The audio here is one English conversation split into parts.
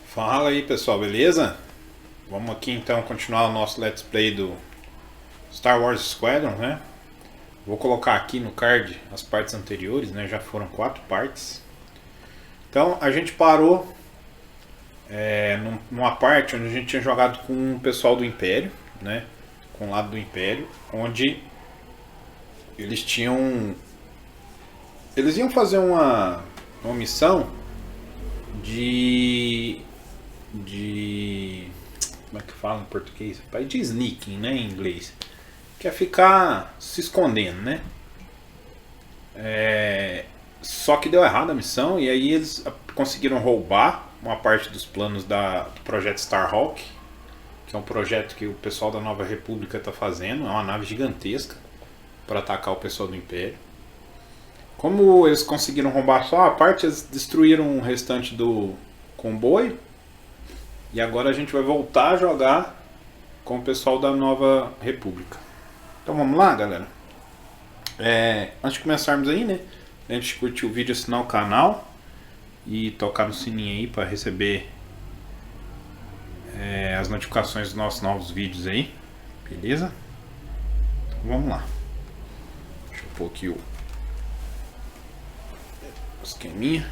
Fala aí pessoal, beleza? Vamos aqui então continuar o nosso Let's Play do Star Wars Squadrons, né? Vou colocar aqui no card as partes anteriores, né? Já foram 4 partes. Então a gente parou numa parte onde a gente tinha jogado com o pessoal do Império, né? Com o lado do Império, onde eles iam fazer uma missão de como é que fala em português? De sneaking, né, em inglês. Que é ficar se escondendo, né? Só que deu errado a missão e aí eles conseguiram roubar uma parte dos planos do projeto Starhawk, que é um projeto que o pessoal da Nova República está fazendo. É uma nave gigantesca para atacar o pessoal do Império. Como eles conseguiram roubar só a parte, eles destruíram o restante do comboio. E agora a gente vai voltar a jogar com o pessoal da Nova República. Então vamos lá, galera. Antes de começarmos aí, né? Lembre-se de curtir o vídeo, assinar o canal e tocar no sininho aí para receber as notificações dos nossos novos vídeos aí. Beleza? Então vamos lá. Deixa eu pôr aqui o esqueminha.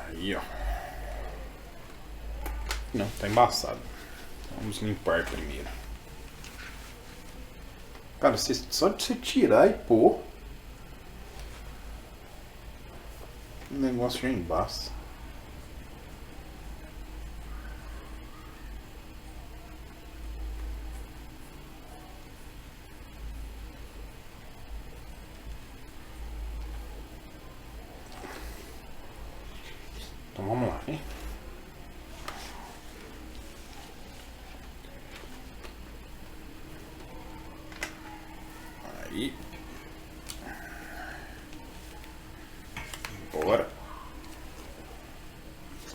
Aí, ó. Não, tá embaçado. Vamos limpar primeiro. Cara, só de você tirar e pôr, o negócio já embaça. Então vamos lá, hein? Aí. Bora.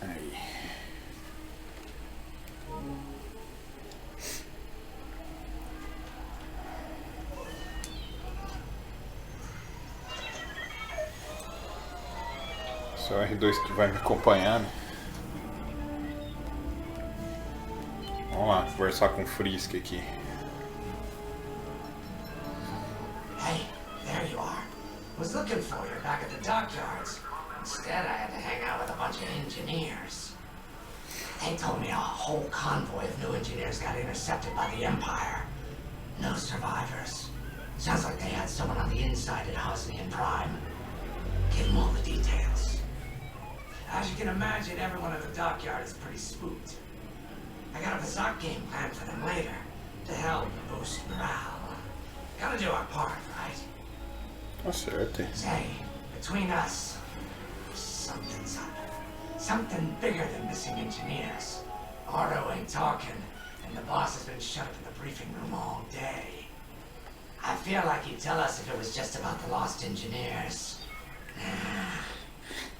Aí. Esse é o R2 que vai me acompanhar, né? Vamos lá, conversar com o Frisk aqui. Hey, there you are. Was looking for you back at the dockyards. Instead, I had to hang out with a bunch of engineers. They told me a whole convoy of new engineers got intercepted by the Empire. No survivors. Sounds like they had someone on the inside at Hosnian Prime. Give them all the details. As you can imagine, everyone at the dockyard is pretty spooked. I got a bizarre game planned for them later, to help boost morale. Gotta do our part, right? Tá certo. Say, between us, something's up. Something bigger than missing engineers. Otto ain't talking, and the boss has been shut up in the briefing room all day. I feel like he'd tell us if it was just about the lost engineers.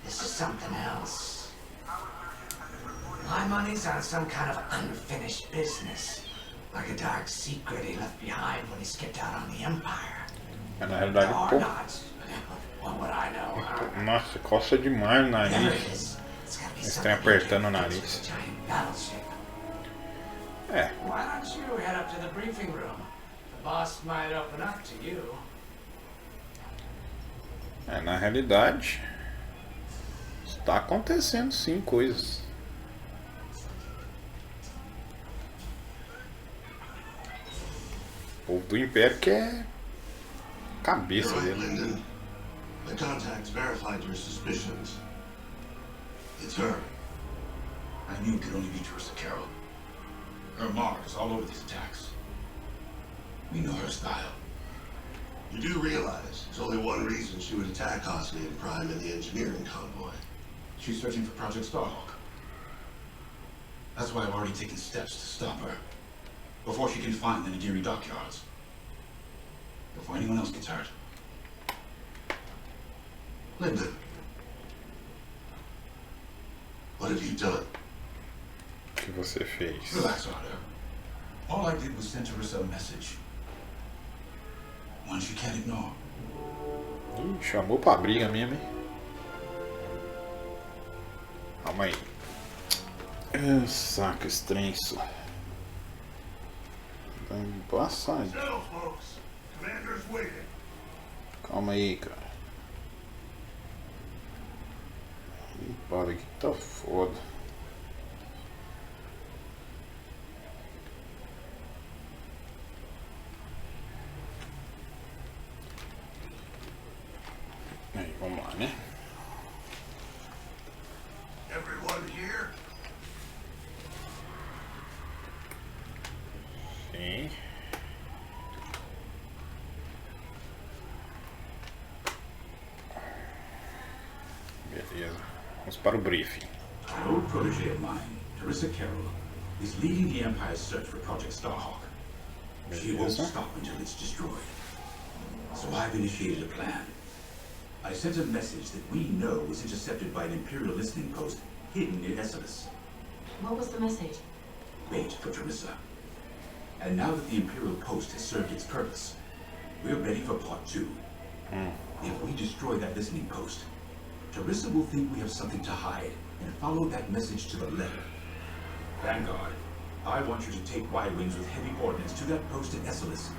This is something else. My money's on some kind of unfinished business. Like a dark secret he left behind when he skipped out on the Empire. Na realidade, Or not. What would I know, huh? Nossa, coça demais o Whatever nariz. it is, it's gotta be Eles something estão apertando o to do with nariz. this giant battleship. Why don't you head up to the briefing room? The boss might open up to you. Na realidade, está acontecendo sim coisas. O povo do Império quer cabeça You're right, dele. Lyndon. The contacts verified your suspicions. It's her. I knew it could only be Drissa Carroll. Her mark is all over these attacks. We know her style. You do realize there's only one reason she would attack Hosnian Prime and the engineering convoy. She's searching for Project Starhawk. That's why I've already taken steps to stop her. before she can find the Nadiri dockyards. Before anyone else gets hurt. Lyndon, what have you done? O que você fez? Relax, Arthur. All I did was send Teresa a message. One she can't ignore. Ih, chamou pra briga mesmo, hein? Calma aí. Saca esse trem isso. Tá embaçado. Settle, folks. Commander's waiting. Calma aí, cara. Ih, para que tá foda. Aí, vamos lá, né? Everyone here? Sim. Beleza. Vamos para o briefing. An old protege of mine, Teresa Carroll, is leading the Empire's search for Project Starhawk. She won't stop until it's destroyed. So I've initiated a plan. I sent a message that we know was intercepted by an Imperial listening post hidden in Esselis. What was the message? Bait for Teresa. And now that the Imperial post has served its purpose, we're ready for part 2. If we destroy that listening post, Teresa will think we have something to hide and follow that message to the letter. Vanguard, I want you to take Y-Wings with heavy ordnance to that post in Esselis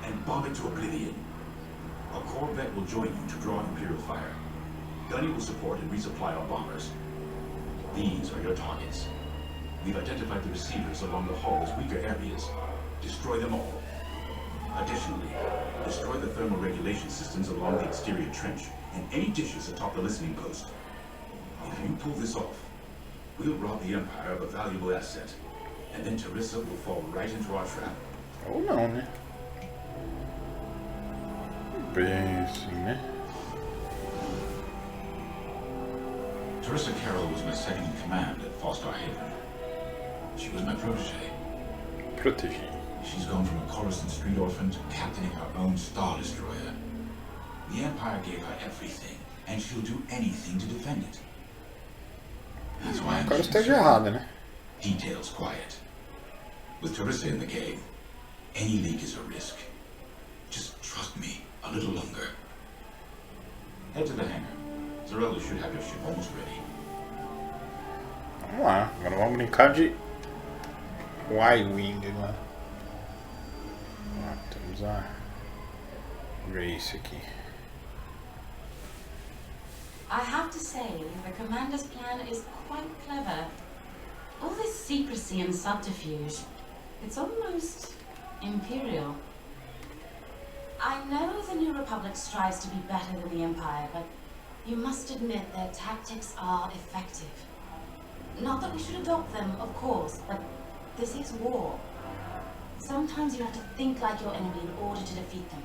and bomb it to oblivion. A Corvette will join you to draw Imperial fire. Gunny will support and resupply our bombers. These are your targets. We've identified the receivers along the hull's weaker areas. Destroy them all. Additionally, destroy the thermal regulation systems along the exterior trench and any dishes atop the listening post. If you pull this off, we'll rob the Empire of a valuable asset, and then Teresa will fall right into our trap. Ou não, né? Bem assim, né? Teresa Carroll was my second in command at Foster Haven. She was my protege. Proteger. She's gone from a Coruscant Street orphan to captaining our own Star Destroyer. The Empire gave her everything, and she'll do anything to defend it. That's why I'm Agora esteja errada, né? details quiet. With Teresa in the game, any leak is a risk. Just trust me a little longer. Head to the hangar. Zarella should have your ship almost ready. Vamos lá. Agora vamos brincar de Y-Wing lá. Temos a Grace aqui. I have to say, the commander's plan is quite clever. All this secrecy and subterfuge, it's almost imperial. I know the New Republic strives to be better than the Empire, but you must admit their tactics are effective. Not that we should adopt them, of course, but this is war. Sometimes you have to think like your enemy in order to defeat them.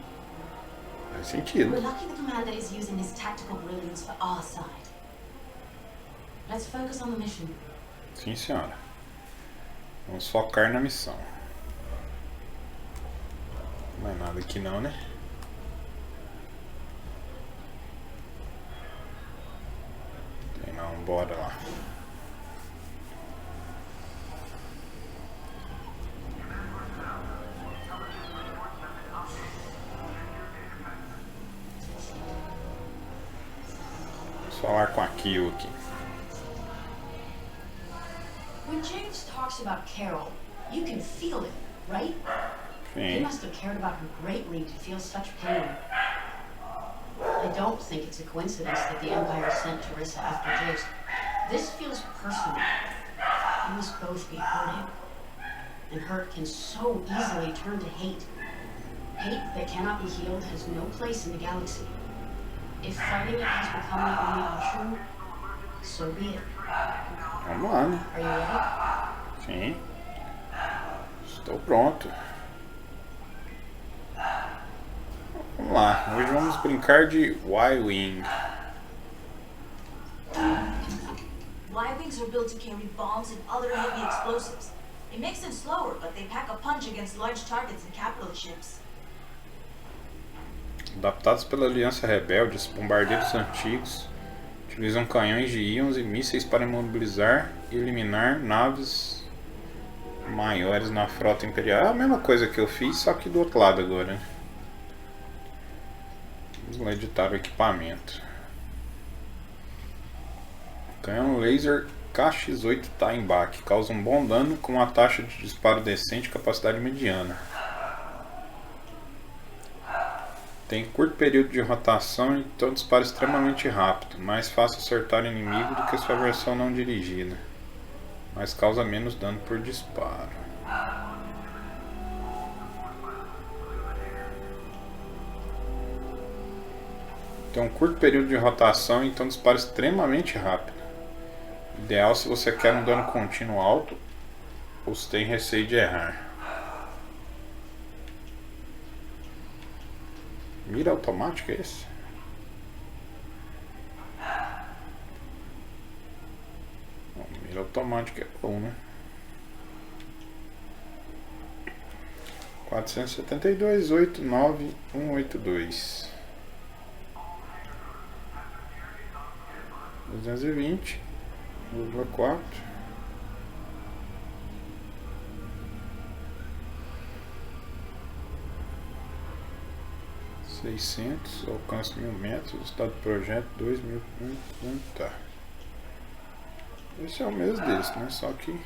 Faz sentido. We're lucky the commander is using his tactical brilliance for our side. Let's focus on the mission. Sim, senhora. Vamos focar na missão. Não é nada aqui não, né? Tem não, bora lá. Vamos falar com a Kyo aqui. When James talks about Carol, you can feel it, right? He Sim. must have cared about her greatly to feel such pain. I don't think it's a coincidence that the Empire sent Teresa after James. This feels personal. We must both be hurting. And hurt can so easily turn to hate. Hate that cannot be healed has no place in the galaxy. If fighting it has become the only option, so be it. Vamos lá, né? Are you ready? Sim. Estou pronto. Vamos lá. Hoje vamos brincar de Y-Wing. Y-Wings are built to carry bombs and other heavy explosives. It makes them slower, but they pack a punch against large targets and capital ships. Adaptados pela Aliança Rebelde, os bombardeiros antigos utilizam canhões de íons e mísseis para imobilizar e eliminar naves maiores na frota imperial. É a mesma coisa que eu fiz, só que do outro lado agora. Vamos lá editar o equipamento. Canhão laser KX-8 Taimbach causa um bom dano com uma taxa de disparo decente e capacidade mediana. Tem curto período de rotação e então dispara extremamente rápido, mais fácil acertar inimigo do que sua versão não dirigida, mas causa menos dano por disparo. Tem um curto período de rotação e então dispara extremamente rápido. Ideal se você quer um dano contínuo alto ou se tem receio de errar. Mira automática é esse? Bom, mira automática é bom, né? 472.89182 220,4 600, alcance 1000 metros, estado do projeto 2000. Tá. Esse é o mesmo desse, né? Só que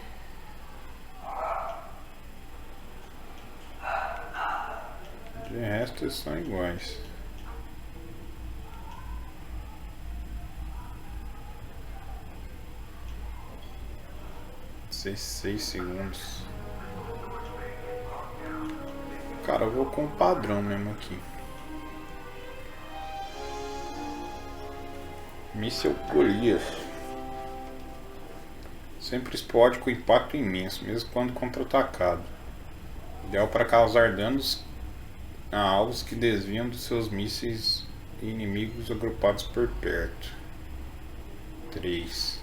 de resto eles são iguais. Seis segundos. Cara, eu vou com o padrão mesmo aqui. Míssil Goliath. Sempre explode com impacto imenso, mesmo quando contra-atacado. Ideal para causar danos a alvos que desviam dos seus mísseis e inimigos agrupados por perto. 3.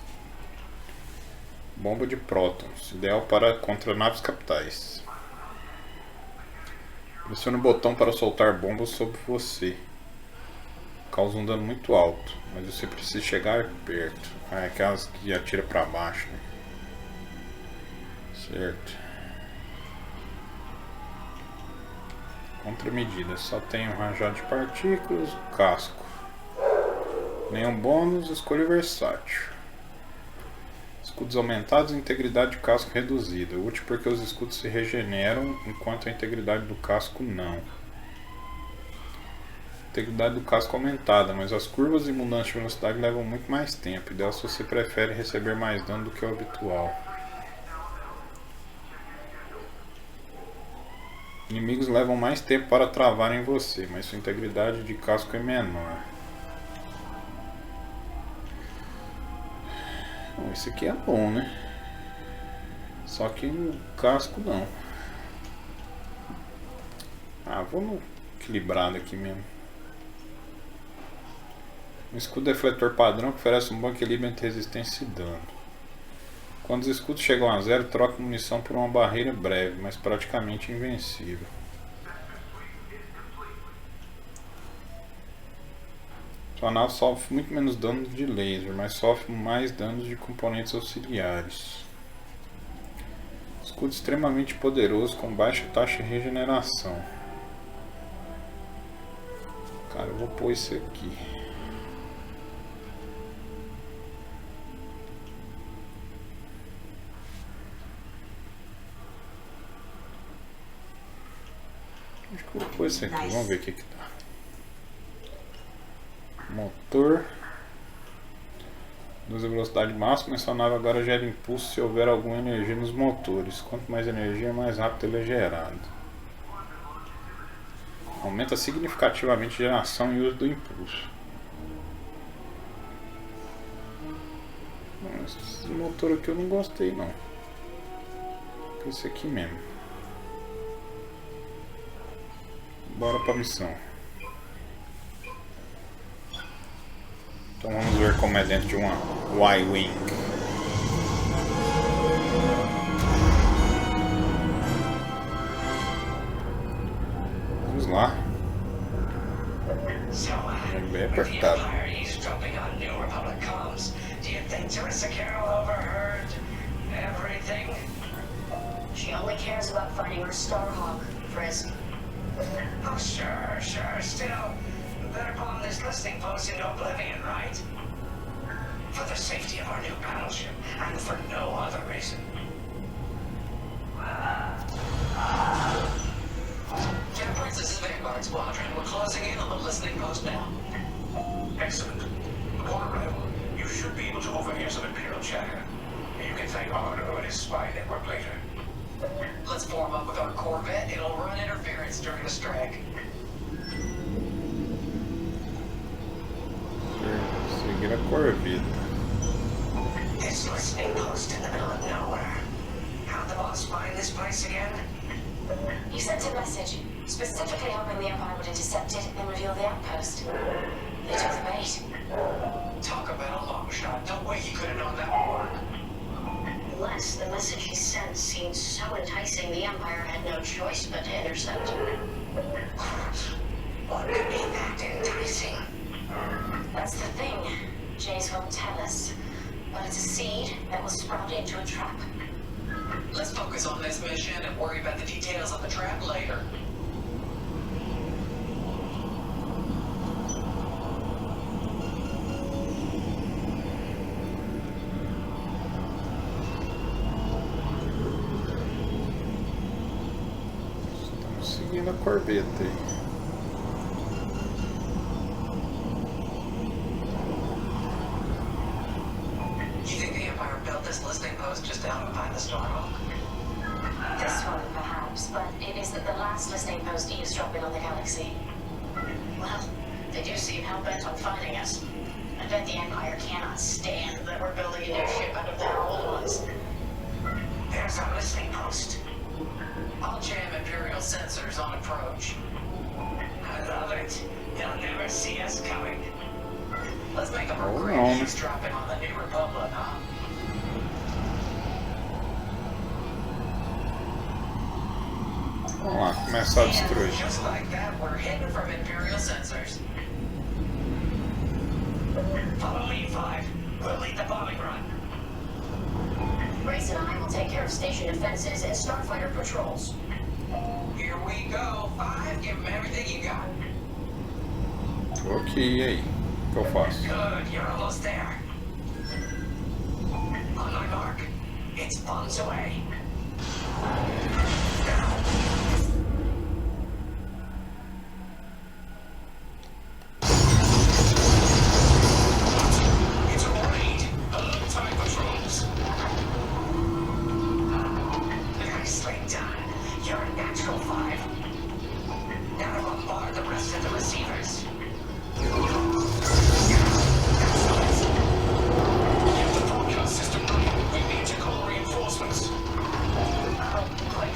Bomba de prótons. Ideal para contra naves capitais. Pressione o botão para soltar bombas sobre você. Causa um dano muito alto, mas você precisa chegar perto. É aquelas que atira para baixo, né? Certo. Contramedida, só tem um rajado de partículas, casco. Nenhum bônus, escolha versátil. Escudos aumentados e integridade de casco reduzida. Útil porque os escudos se regeneram, enquanto a integridade do casco não. Integridade do casco aumentada, mas as curvas e mudanças de velocidade levam muito mais tempo. Ideal se você prefere receber mais dano do que o habitual. Inimigos levam mais tempo para travarem você, mas sua integridade de casco é menor. Bom, esse aqui é bom, né? Só que no casco não. Ah, vou no equilibrado aqui mesmo. Um escudo defletor padrão que oferece um bom equilíbrio entre resistência e dano. Quando os escudos chegam a zero, troca munição por uma barreira breve, mas praticamente invencível. Sua nave sofre muito menos danos de laser, mas sofre mais danos de componentes auxiliares. Escudo extremamente poderoso com baixa taxa de regeneração. Cara, eu vou pôr esse aqui. Acho que eu vou pôr esse aqui, vamos ver o que dá. Motor. Reduz a velocidade máxima, essa nave agora gera impulso se houver alguma energia nos motores. Quanto mais energia, mais rápido ele é gerado. Aumenta significativamente a geração e uso do impulso. Esse motor aqui eu não gostei não. Esse aqui mesmo. Bora pra missão. Então vamos ver como é dentro de uma Y-Wing. lá. So, É bem with the apertado. Empire eavesdropping on New Republic comms, do you think Teresa Carroll overheard everything? She only cares about finding her Starhawk, Frisk. Oh, sure. Still, better bomb this listening post into oblivion, right? For the safety of our new battleship, and for no other reason. Enterprise, this is Vanguard Squadron. We're closing in on the listening post now. Excellent. Upon arrival, you should be able to overhear some Imperial chatter. You can thank Ardo and his spy network later. Let's form up with our Corvette. It'll run interference during the strike. Seguir a Corvette. This listening post in the middle of nowhere. How'd the boss find this place again? He sent a message, specifically hoping the Empire would intercept it and reveal the outpost. They took the bait. Talk about a long shot. No way he could have known that would work. Unless the message he sent seemed so enticing the Empire had no choice but to intercept. What could be that enticing? That's the thing. Jays won't tell us. But it's a seed that will sprout into a trap. Let's focus on this mission and worry about the details of the trap later. Estamos seguindo a Corvette aí. You think the Empire built this listening post just down behind the Starhawk? This one, perhaps, but it isn't the last listening post eavesdropping on the galaxy. Well, they do seem hell-bent on finding us. I bet the Empire cannot stand that we're building a new ship out of their old ones. There's our listening post. I'll jam Imperial sensors on approach. I love it. They'll never see us coming. Let's make them Oh, regret no. eavesdropping on the New Republic, huh? Vamos lá, começar a destruir. And just like that, we're hidden from Imperial sensors. Follow me, Five. We'll lead the bombing run. Grace and I will take care of station defenses and starfighter patrols. Here we go. Five, give them everything you got. Tô aqui, e aí? O que eu faço? Good, you're almost there. On my mark. It's bombs away. It's a raid. Alert time patrols. Nicely done. You're a natural, Five. Now to bombard the rest of the receivers. Get the broadcast system running. We need to call reinforcements. Oh, quick,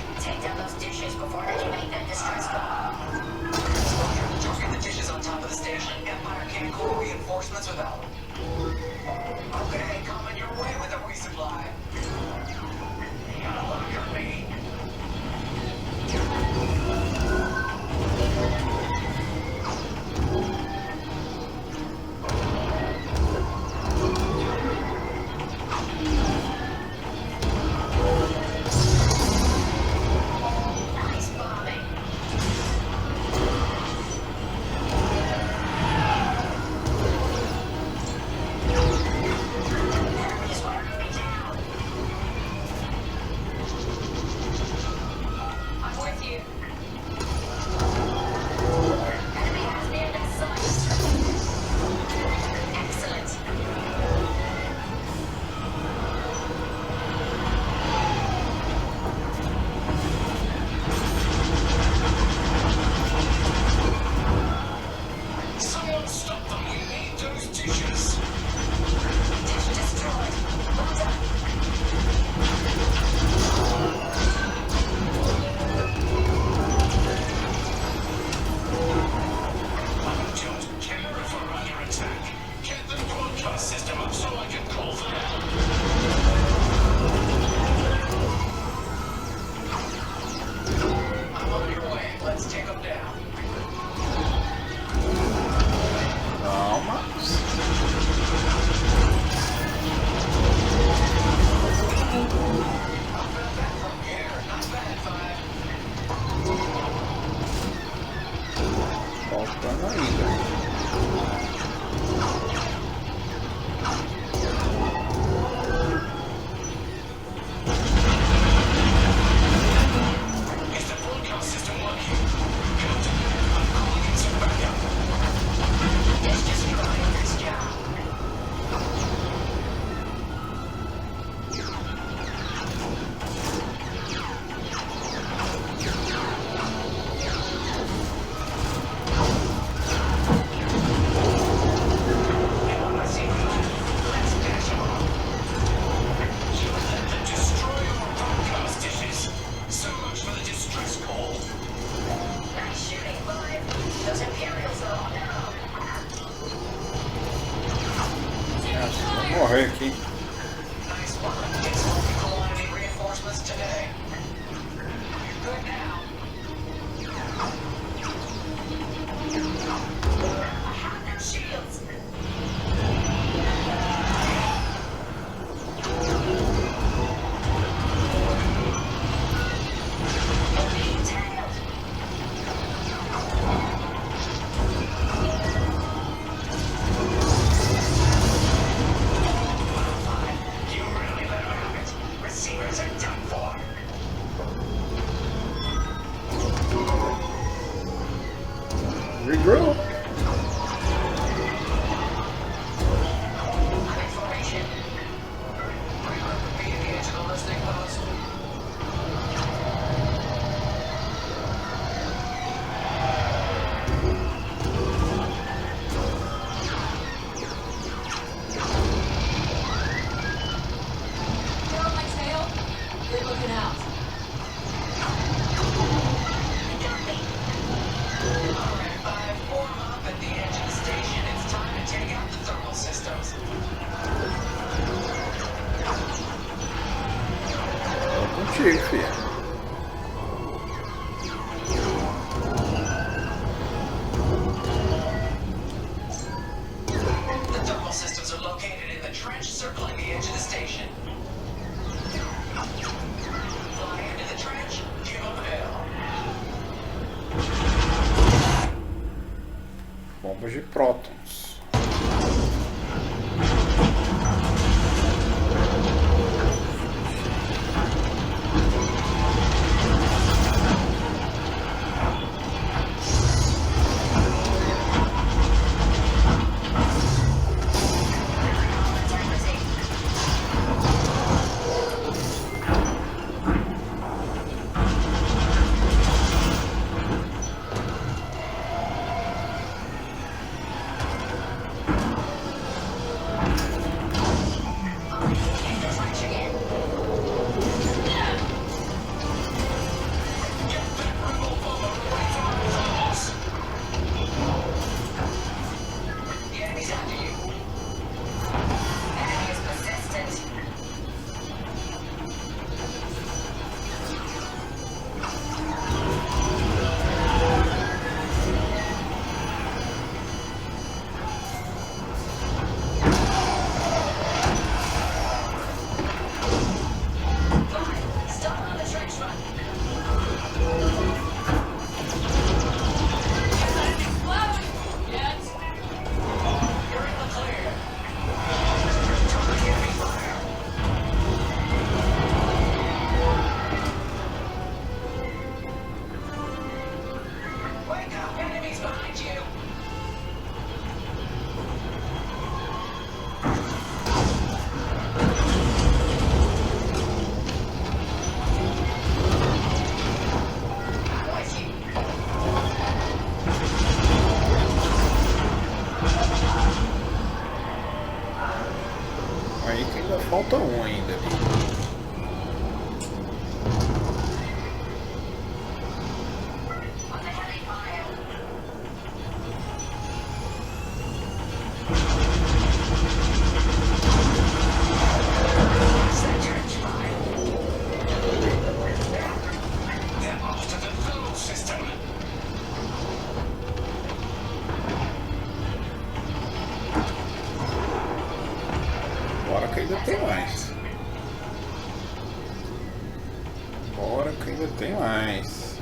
faltando ainda. Vou morrer aqui. Regroup. Contigo, filho. The thermal systems are located in the trench circling the edge of the station. Fly into the trench, give them hell. Bombas de prótons. Aí que ainda falta um ainda ali. Bora que ainda tem mais. Bora que ainda tem mais.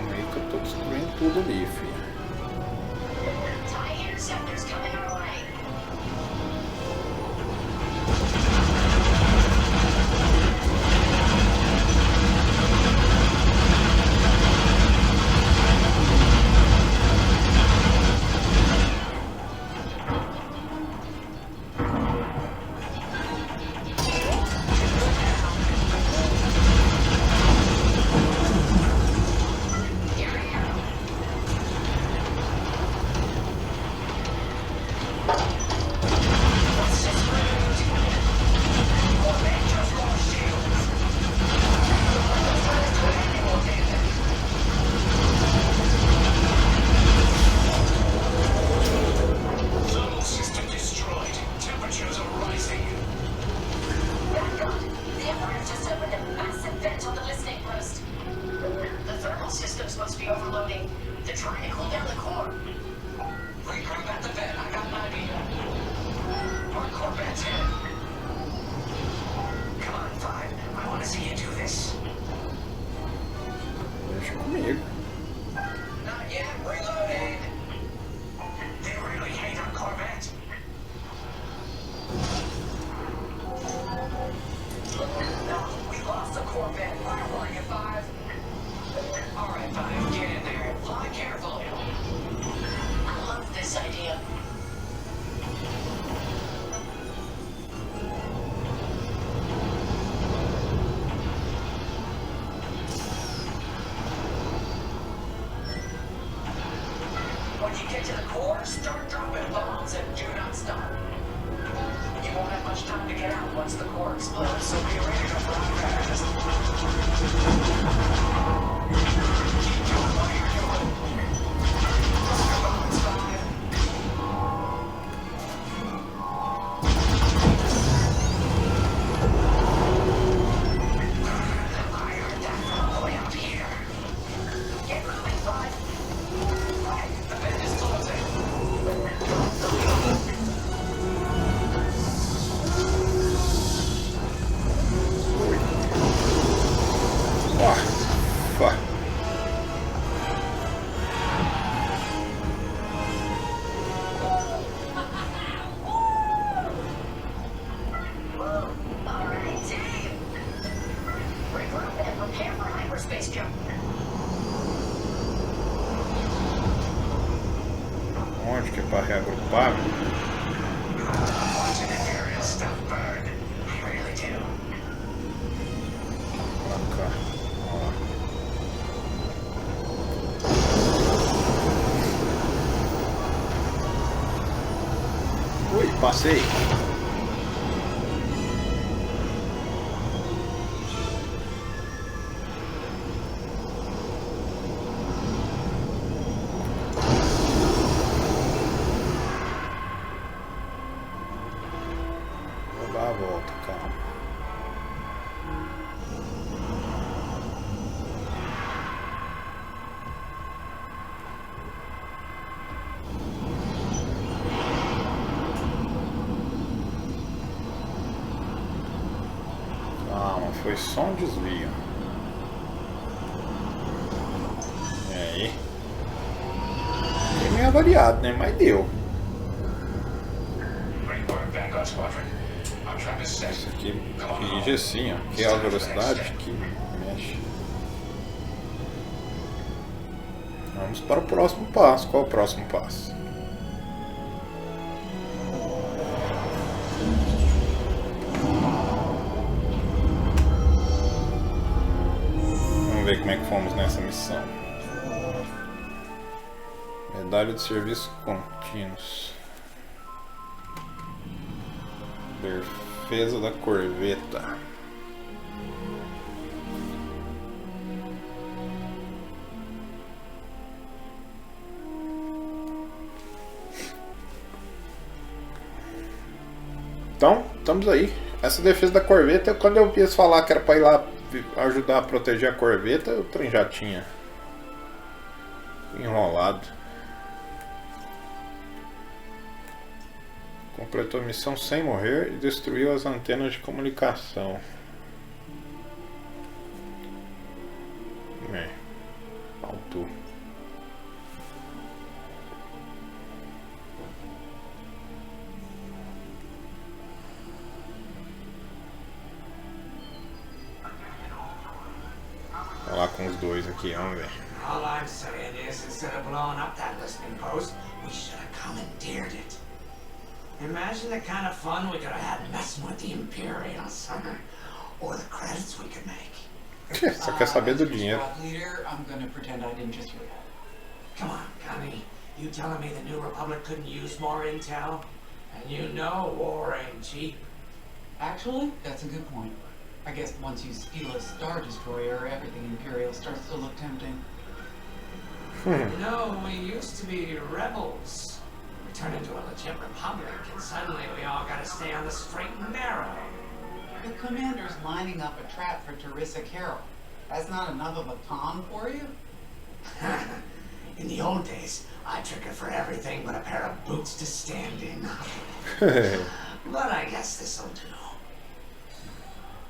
Calma aí que eu tô destruindo tudo ali, filho. TIE interceptors coming our way. Thermal system destroyed. Temperatures are rising. Thank God. The Empire just opened a massive vent on the listening post. The thermal systems must be overloading. They're trying to cool down the core. Regroup at the vent. I got an idea. Our Corvette's in. Come on, Five. I want to see you do this. Deixa comigo. Not yet. Reloading. They really hate our Corvette. No, we lost the Corvette. Where were you, Five? All right, Five. Get in there and fly carefully. I love this idea. When you get to the core, start dropping bombs and do not stop. You won't have much time to get out once the core explodes, so be ready to fly fast. Keep doing what you're doing. Drop your bombs, Five. I heard that from all the way up here. Get moving, Five. Quick, the vent is closing. Ufa. All right, team. Regroup and prepare for hyperspace jump. Onde que é pra reagrupar? Watching the aerial stuff burn. I really do. Pra cá. Ó. Ui, passei. Vou dar a volta, calma. Calma, foi só um desvio. E aí? Fiquei meio avariado, né? Mas deu. Report back on squadron. I'm trying to set. Isso aqui dirige assim, ó. Que é a velocidade que mexe. Vamos para o próximo passo. Qual é o próximo passo? Vamos ver como é que fomos nessa missão. Medalha de serviços contínuos. Defesa da corveta. Então, estamos aí. Essa defesa da corveta, quando eu quis falar que era para ir lá ajudar a proteger a corveta, o trem já tinha enrolado. Completou a missão sem morrer e destruiu as antenas de comunicação. Bom, Pronto. Falar com os dois aqui, vamos ver. All I'm saying is, instead of blowing up that listening post, we should have commandeered it. Imagine the kind of fun we could have had messing with the Imperials, or the credits we could make. Só quer saber do dinheiro. Leader, I'm gonna pretend I didn't just hear that. Come on, Connie. You telling me the New Republic couldn't use more intel? And you know war ain't cheap. Actually, that's a good point. I guess once you steal a Star Destroyer, everything Imperial starts to look tempting. You know, we used to be rebels. We turned into a legit republic, and suddenly we all gotta stay on the straight and narrow. The commander's lining up a trap for Teresa Carroll. That's not enough of a con for you? In the old days, I trick her for everything but a pair of boots to stand in. But I guess this'll do.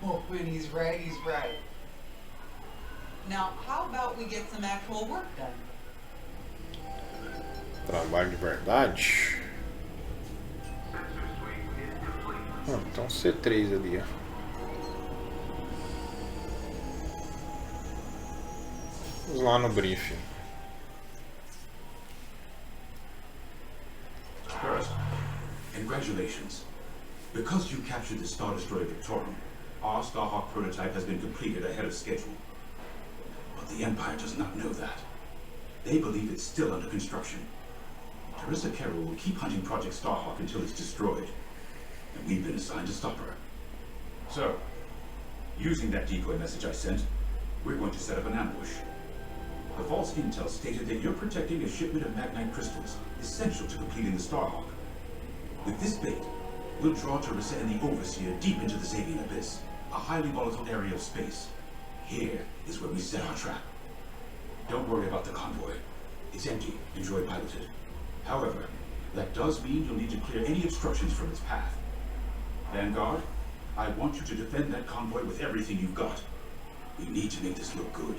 Well, when he's right, he's right. Now, how about we get some actual work done? Trabalho de verdade. Então C3 ali, ó. Vamos lá no briefing. First, congratulations. Because you captured the Star Destroyer Victorium, our Starhawk prototype has been completed ahead of schedule. But the Empire does not know that. They believe it's still under construction. Teresa Carroll will keep hunting Project Starhawk until it's destroyed. And we've been assigned to stop her. So, using that decoy message I sent, we're going to set up an ambush. The false intel stated that you're protecting a shipment of magnite crystals, essential to completing the Starhawk. With this bait, we'll draw Teresa and the Overseer deep into the Sabian Abyss, a highly volatile area of space. Here is where we set our trap. Don't worry about the convoy. It's empty and droid piloted. However, that does mean you'll need to clear any obstructions from its path. Vanguard, I want you to defend that convoy with everything you've got. We need to make this look good.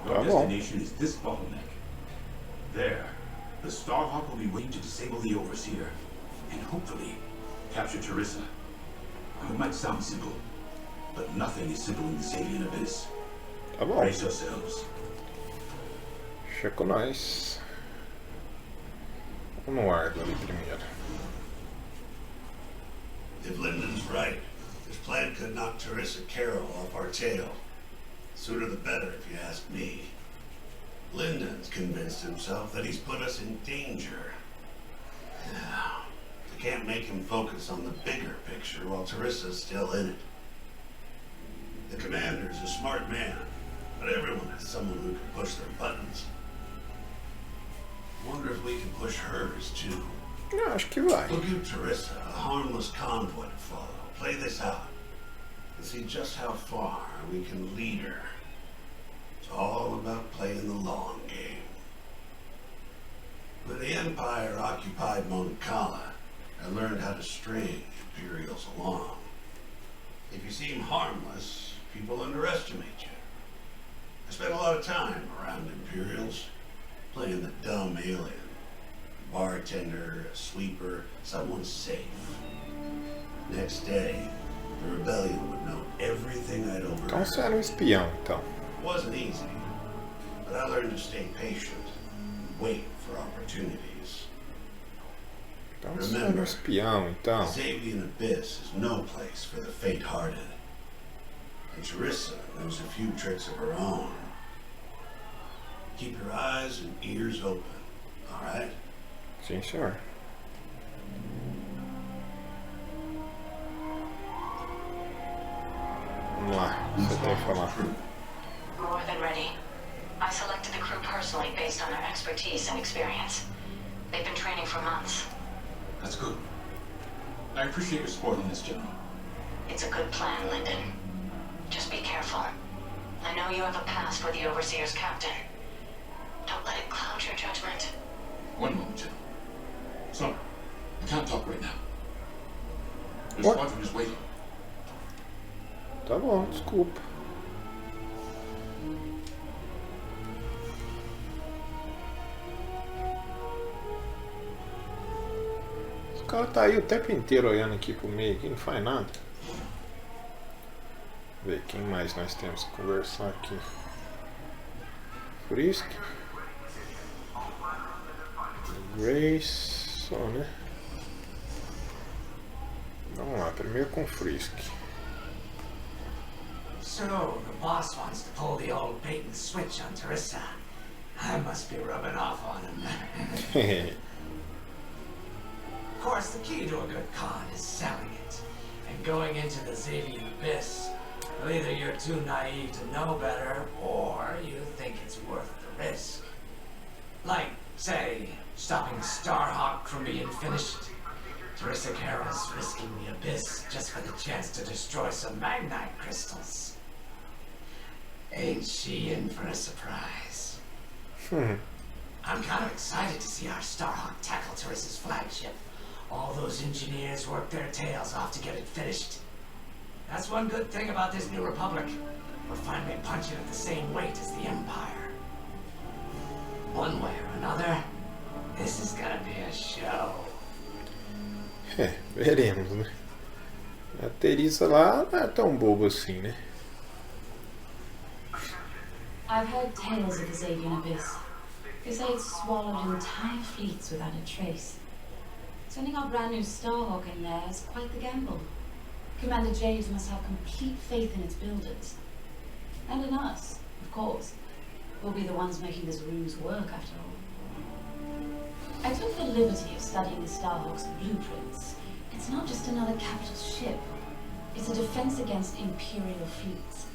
Your destination is this bottleneck. There, the Starhawk will be waiting to disable the Overseer, and hopefully, capture Teresa. It might sound simple, but nothing is simple in the Sabian Abyss. Tá bom. Brace yourselves. Deixa com nós. Vamos no Argo ali primeiro. If Lyndon's right, this plan could knock Teresa Carroll off our tail. Sooner the better, if you ask me. Lyndon's convinced himself that he's put us in danger. Yeah. I can't make him focus on the bigger picture while Teresa's still in it. The commander's a smart man, but everyone has someone who can push their buttons. Wonder if we can push hers too. Não, acho que vai. We'll give Teresa a harmless convoy to follow. Play this out and see just how far we can lead her. It's all about playing the long game. When the Empire occupied Mon Cala, I learned how to string Imperials along. If you seem harmless, people underestimate you. I spent a lot of time around Imperials, playing the dumb alien. Bartender, a sweeper, someone safe. Next day, the rebellion would know everything I'd overheard. Então você era um espião, então. It wasn't easy, but I learned to stay patient and wait for opportunities. Então você era um espião, então. The Sabian Abyss is no place for the faint-hearted. And Teresa knows a few tricks of her own. Keep your eyes and ears open, all right? Sim, senhor. Vamos lá, você tem que falar. More than ready. I selected the crew personally based on their expertise and experience. They've been training for months. That's good. I appreciate your support on this, General. It's a good plan, Lyndon. Just be careful. I know you have a past with the Overseer's captain. Don't let it cloud your judgment. One moment, General. Sorry, I can't talk right now. The What? squadron is waiting. Tá bom, desculpa. cara tá aí o tempo inteiro olhando aqui pro meio, aqui não faz nada. Ver quem mais nós temos que conversar aqui. Frisk. Grace. Só, né? Vamos lá, primeiro com Frisk. So, the boss wants to pull the old bait and switch on Teresa. I must be rubbing off on him. Of course, the key to a good con is selling it. And going into the Xavier abyss. Well, either you're too naive to know better, or you think it's worth the risk. Like, say, stopping Starhawk from being finished. Teresa Carroll's risking the abyss just for the chance to destroy some magnite crystals. Ain't she in for a surprise? I'm kind of excited to see our Starhawk tackle Teresa's flagship. All those engineers work their tails off to get it finished. That's one good thing about this new republic. We're finally punching at the same weight as the Empire. One way or another, this is gonna be a show. Veremos, né? A Teresa lá não é tão boba assim, né? I've heard tales of the Xavier Abyss. They say it's swallowed entire fleets without a trace. Sending our brand new Starhawk in there is quite the gamble. Commander James must have complete faith in its builders. And in us, of course. We'll be the ones making this ruse work, after all. I took the liberty of studying the Starhawk's blueprints. It's not just another capital ship. It's a defense against Imperial fleets.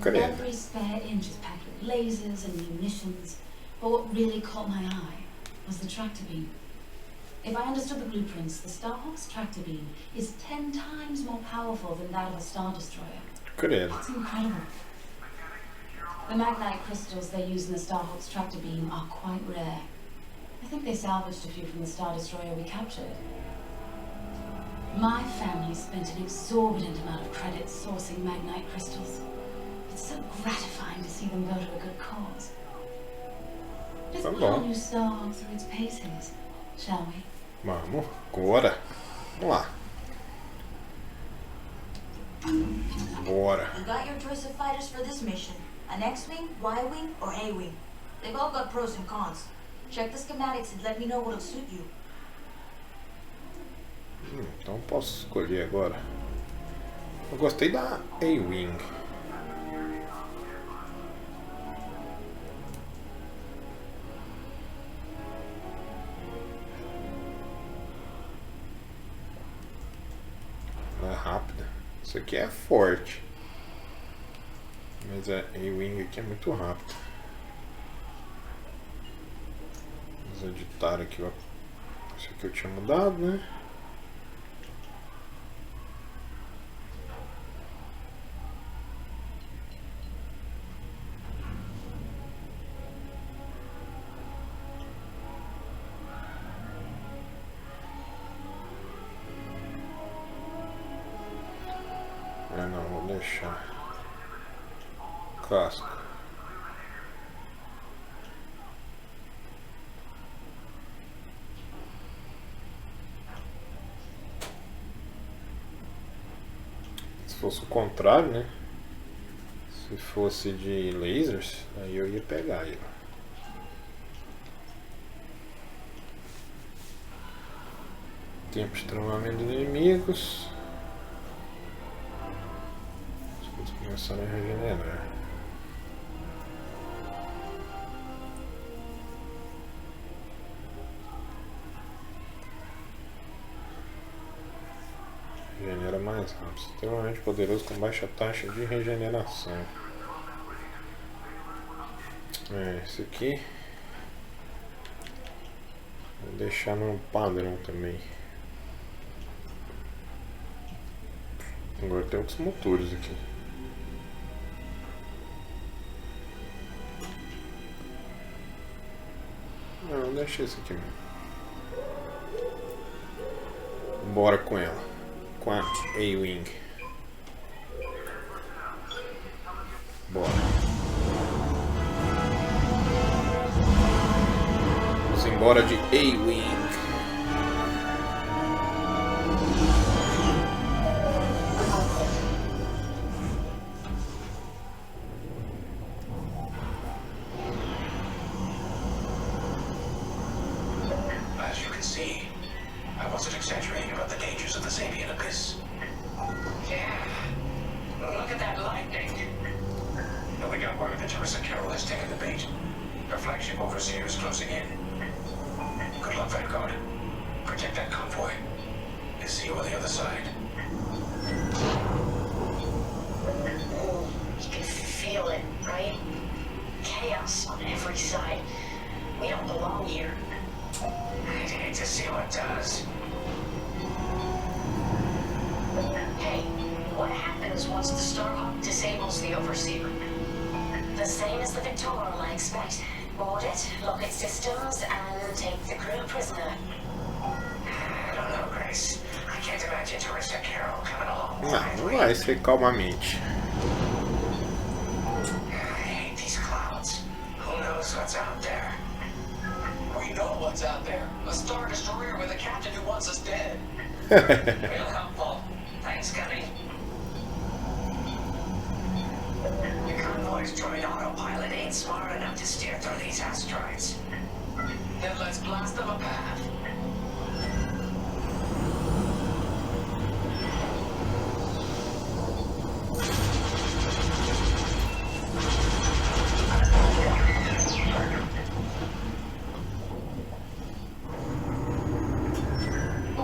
Every spare inch is packed with lasers and munitions. But what really caught my eye was the tractor beam. If I understood the blueprints, the Starhawk's tractor beam is 10 times more powerful than that of a Star Destroyer. That's incredible. The magnite crystals they use in the Starhawk's tractor beam are quite rare. I think they salvaged a few from the Star Destroyer we captured. My family spent an exorbitant amount of credits sourcing magnite crystals. It's so gratifying to see them go to a good cause. Let's put our new Starhawk through its paces, shall we? Vamos, agora. Vamos lá. Bora. You got your choice of fighters for this mission. An X-Wing, Y-Wing, or A-Wing. They've all got pros and cons. Check the schematics and let me know what'll suit you. Então posso escolher agora. Eu gostei da A-Wing. Ela é rápida. Isso aqui é forte. Mas a A-Wing aqui é muito rápida. Vamos editar aqui, ó. Isso aqui eu tinha mudado, né? Não, vou deixar casco. Se fosse o contrário, né? Se fosse de lasers, aí eu ia pegar ele. Tempo de travamento de inimigos. Começando a regenerar. Regenera mais rápido. Extremamente poderoso com baixa taxa de regeneração. Esse aqui vou deixar no padrão também. Agora tem outros motores aqui. Não, deixa esse aqui mesmo. Bora com ela. Com a A-Wing. Bora. Vamos embora de A-Wing. frightening. No, we got word that Teresa Carroll has taken the bait. Her flagship overseer is closing in. Good luck, Vanguard. Protect that convoy. And see you on the other side. You can feel it, right? Chaos on every side. We don't belong here. I'd hate to see what does. Hey, what happens once the Starhawk disables the Overseer? The same as the Victoral, I expect. Board it, lock its systems, and take the crew prisoner. I don't know, Grace. I can't imagine Teresa Carroll coming along Não, não quietly. vai ser calmamente. I hate these clouds. Who knows what's out there? We know what's out there. A Star Destroyer with a captain who wants us dead. Real helpful. Thanks, Gunny. Your convoy's droid autopilot ain't smart enough to steer through these asteroids. Then let's blast them a path.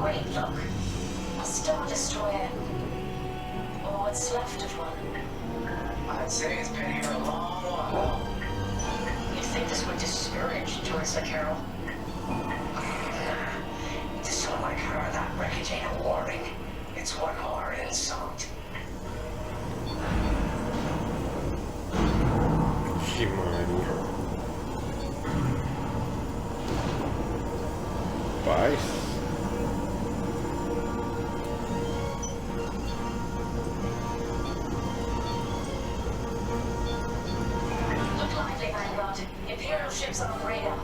Wait, look. A Star Destroyer. Or what's left of one. I'd say it's been here a long while. You'd think this would discourage Teresa Carroll. To someone like her, that wreckage ain't a warning. It's one more insult. Vixe Maria. Paz. Look lively, Vanguard. Imperial ships on the radar.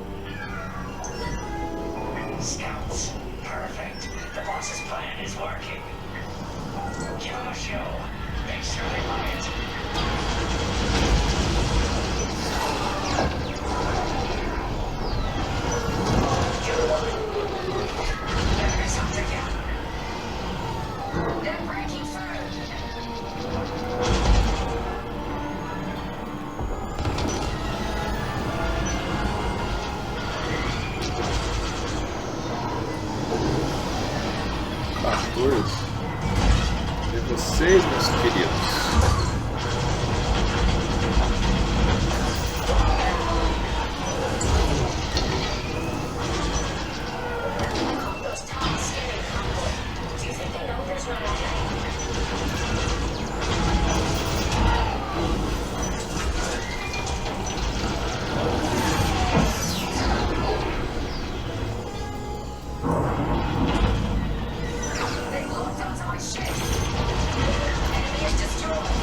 Scouts. Perfect. The boss's plan is working. Give them a show. Make sure they buy it. There's something again. They're breaking through. De vocês, meus queridos. Those tall, skinny convoy. Do you think they know there's no way? They locked onto my ship. Enemy is destroyed.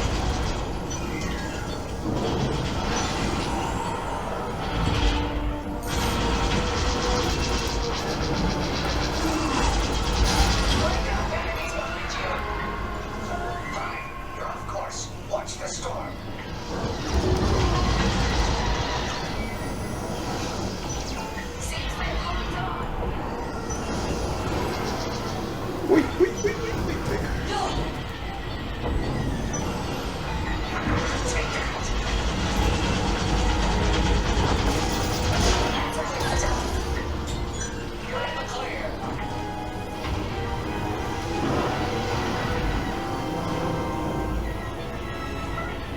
Wake up, enemies behind you. Fine, you're off course. Watch the storm. Seems they're holding on. Ui, ui, ui, ui, ui. Take that. You're in the clear.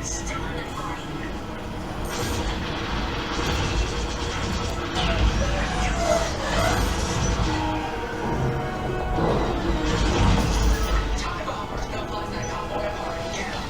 Still in the fight. Time bombers. They'll blast that convoy apart. Get 'em.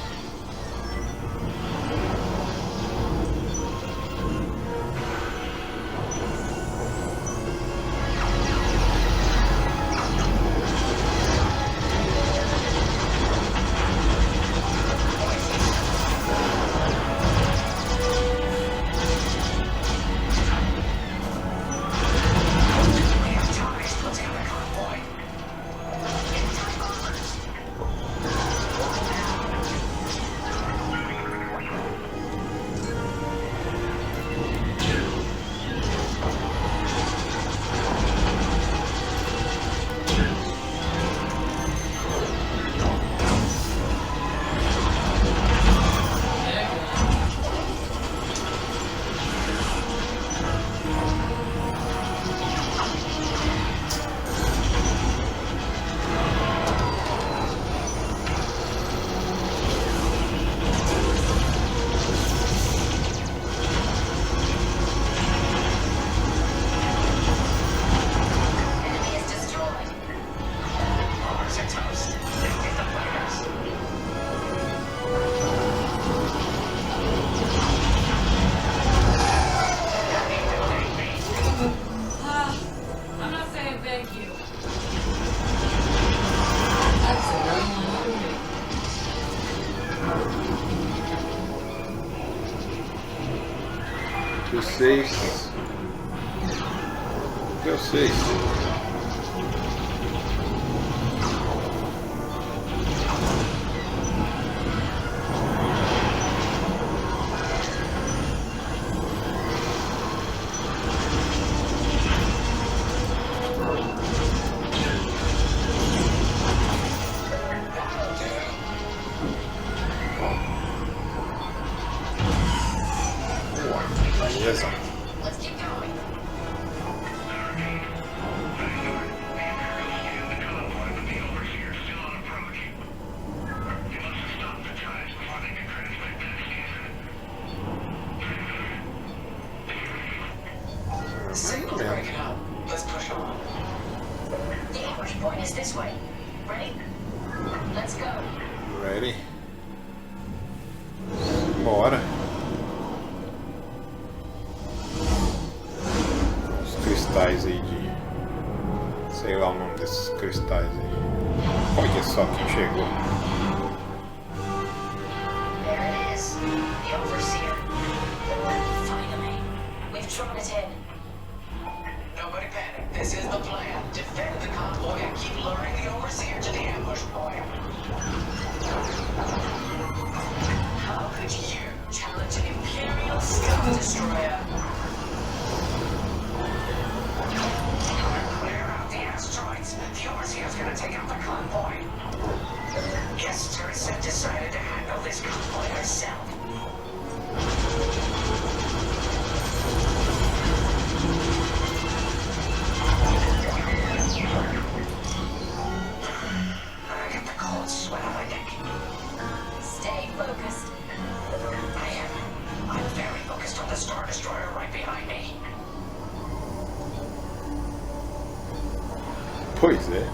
Deu 6. Deu 6. Beleza. Let's keep going. The signal's breaking up. Let's push on. The ambush point is this way. Ready? Let's go. Ready? Bora. Os cristais aí de... sei lá o nome desses cristais aí. Olha só quem chegou. There it is. The overseer. Finally. We've drawn it in. Nobody panic. This is the plan. Defend the convoy and keep luring the overseer to the ambush point. How could you challenge an Imperial Star Destroyer? Clear out the asteroids. The overseer's gonna take out the convoy. Guess Teresa decided to handle this convoy herself. I get the cold sweat on my neck. Stay focused. I am. I'm very focused on the Star Destroyer right behind me. Pois é.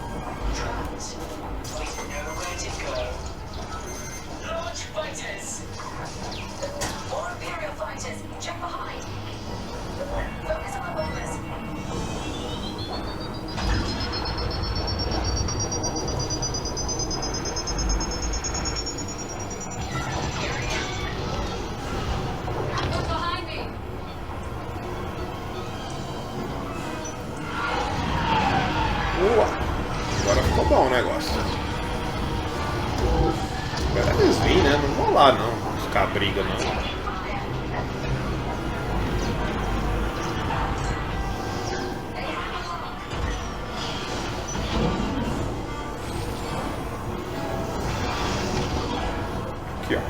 Drones. We know where to go. Launch fighters. More Imperial fighters. Check behind. Focus on the bombers. Look behind me. Agora ficou bom o negócio. Agora eles vêm, né? Não vou lá não. Ficar briga não. Aqui, ó.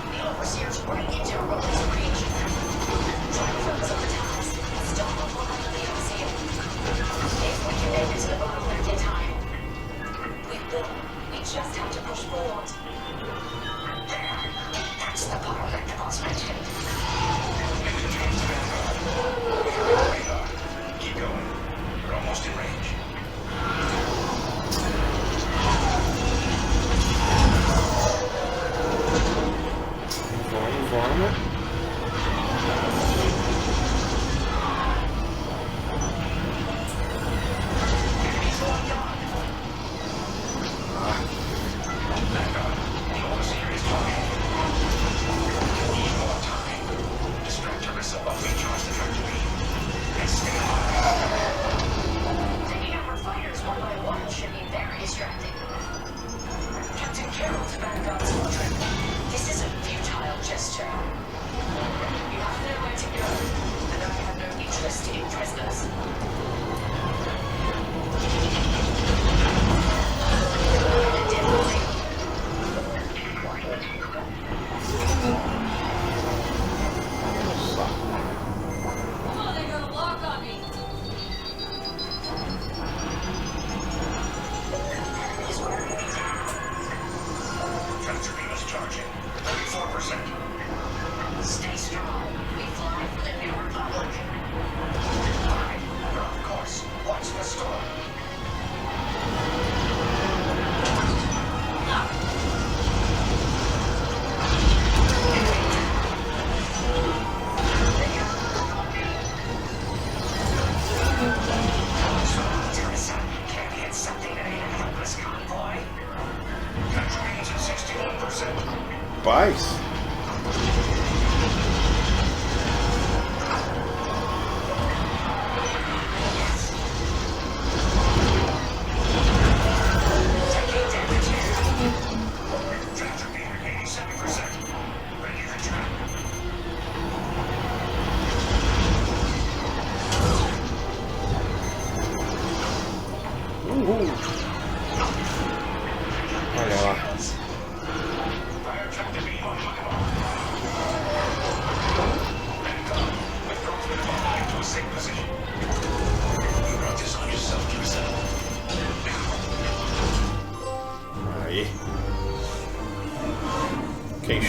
The overseer's right into Roland's reach. Try to focus on the towers. Stop before under the overseer. If we can make it to the bottleneck in time. We will. We just have to push forward. There. That's the bottleneck the boss mentioned. Keep going. We're almost in range. Vamos. Distract Teresa while we charge the factory. And stay taking out our fighters one by one should be very distracting. Captain Carroll's Vanguard Squadron. This is a futile gesture. You have nowhere to go, and I have no interest in prisoners. Oh, they're gonna lock on me.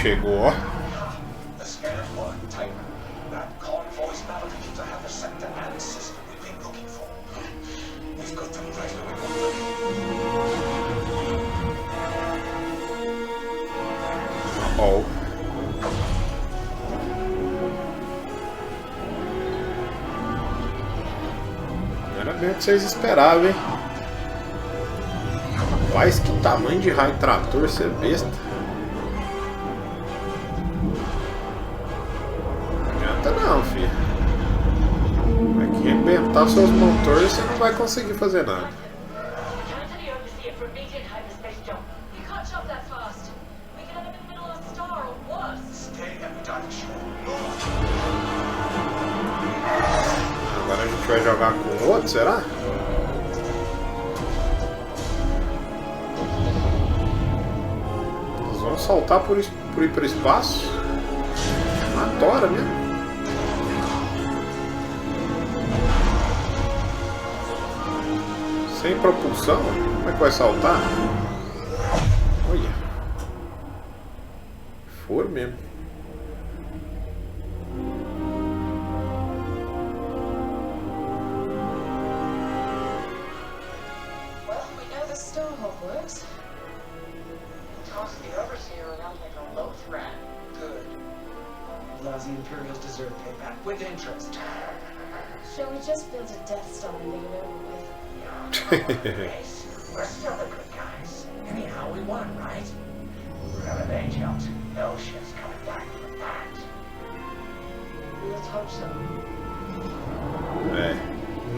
chegou, ó. The scared one, Titan. That convoy's validated to have the sector and system we've been looking for. We've got them right where we want them. Oh. Não era bem o que vocês esperavam, hein? Rapaz, que tamanho de raio trator, você é besta. Não adianta não, filho. Vai que arrebentar seus motores, você não vai conseguir fazer nada. Agora a gente vai jogar com o outro, será? Eles vão saltar por ir para o espaço? Adora mesmo. Sem propulsão? Como é que vai saltar? Olha. For mesmo. The Imperials deserve payback with interest. Shall we just build a Death Star and get it over with? We're still the good guys. Anyhow, we won, right? Revenge out. No shit's coming back from that. Let's hope so. É,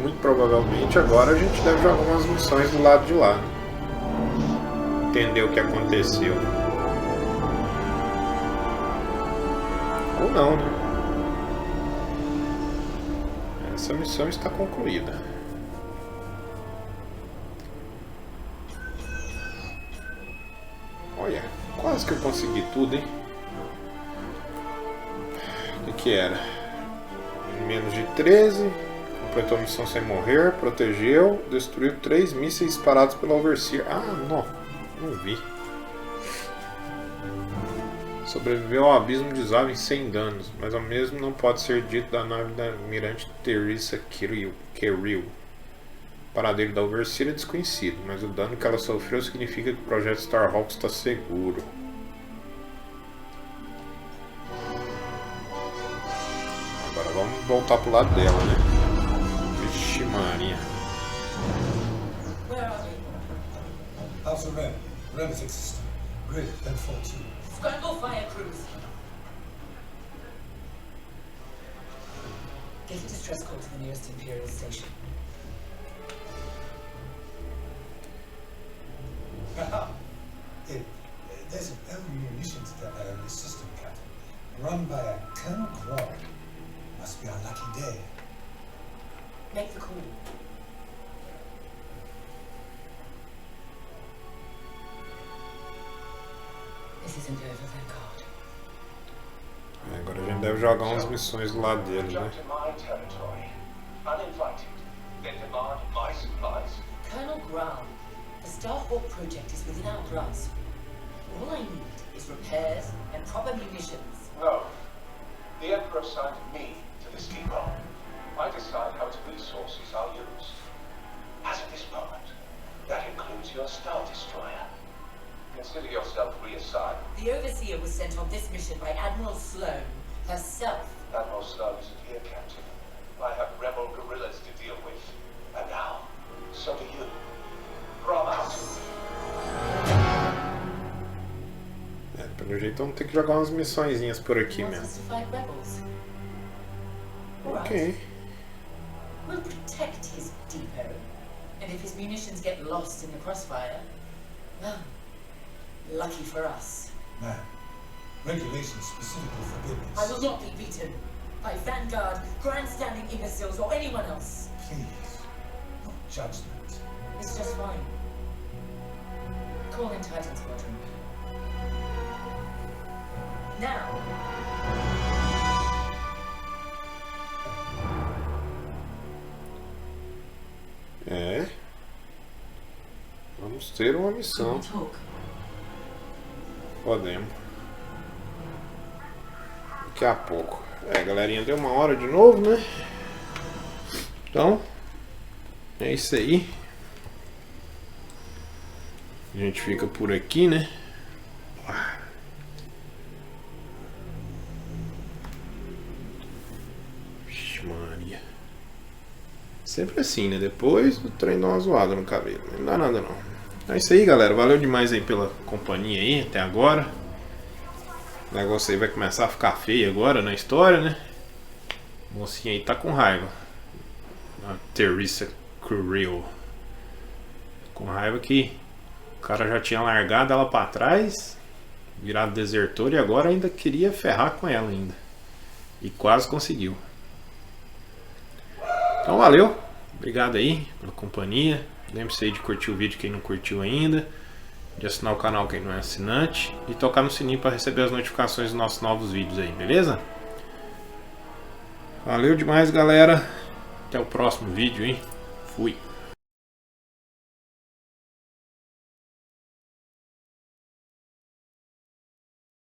muito provavelmente agora a gente deve jogar umas missões do lado de lá. Entender o que aconteceu. Ou não, né? Essa missão está concluída. Olha, quase que eu consegui tudo, hein? O que era? Menos de 13. Completou a missão sem morrer. Protegeu. Destruiu 3 mísseis disparados pela Overseer. Ah, não vi. Sobreviveu ao abismo de Zaven sem danos, mas ao mesmo não pode ser dito da nave da almirante Teresa Kirill. O paradeiro da Overseer é desconhecido, mas o dano que ela sofreu significa que o projeto Starhawk está seguro. Agora vamos voltar pro lado dela, né? Vixe Maria. Alpha Rem, Remetic System, Grid, M14. Scramble fire crews. Get a distress call to the nearest Imperial station. There's an old munitions depot in this system, Captain. Run by a Colonel Grog. Must be our lucky day. Make the call. This isn't over, thank God. Agora a gente deve jogar umas missões do lado dele, né? Colonel Graham, the Starhawk project is within our grasp. All I need is repairs and proper munitions. No. The Emperor assigned me to this depot. I decide how its resources are used. As of this moment, that includes your Star Destroyer. Consider yourself reassigned. The Overseer was sent on this mission by Admiral Sloane herself. Admiral Sloane isn't here, Captain. I have rebel guerrillas to deal with. And now, so do you. From out. Pelo jeito vamos ter que jogar umas missõezinhas por aqui mesmo. Ok. We'll protect his depot. And if his munitions get lost in the crossfire, well, lucky for us. Man, regulations specifically forbid this. I will not be beaten by Vanguard, grandstanding imbeciles, or anyone else. Please, not judgment. It's just fine. Call in Titan Squadron. Now. É. Vamos ter uma missão. Podemos. daqui a pouco. Galerinha, deu 1 hora de novo, né? Então, é isso aí. A gente fica por aqui, né? Vixe Maria. Sempre assim, né? Depois o trem dá uma zoada no cabelo. Não dá nada não. É isso aí, galera. Valeu demais aí pela companhia aí até agora. O negócio aí vai começar a ficar feio agora na história, né? A mocinha aí tá com raiva. A Teresa Currell. Com raiva que o cara já tinha largado ela pra trás, virado desertor, e agora ainda queria ferrar com ela ainda. E quase conseguiu. Então valeu. Obrigado aí pela companhia. Lembre-se aí de curtir o vídeo quem não curtiu ainda, de assinar o canal quem não é assinante e tocar no sininho para receber as notificações dos nossos novos vídeos aí, beleza? Valeu demais, galera. Até o próximo vídeo, hein? Fui.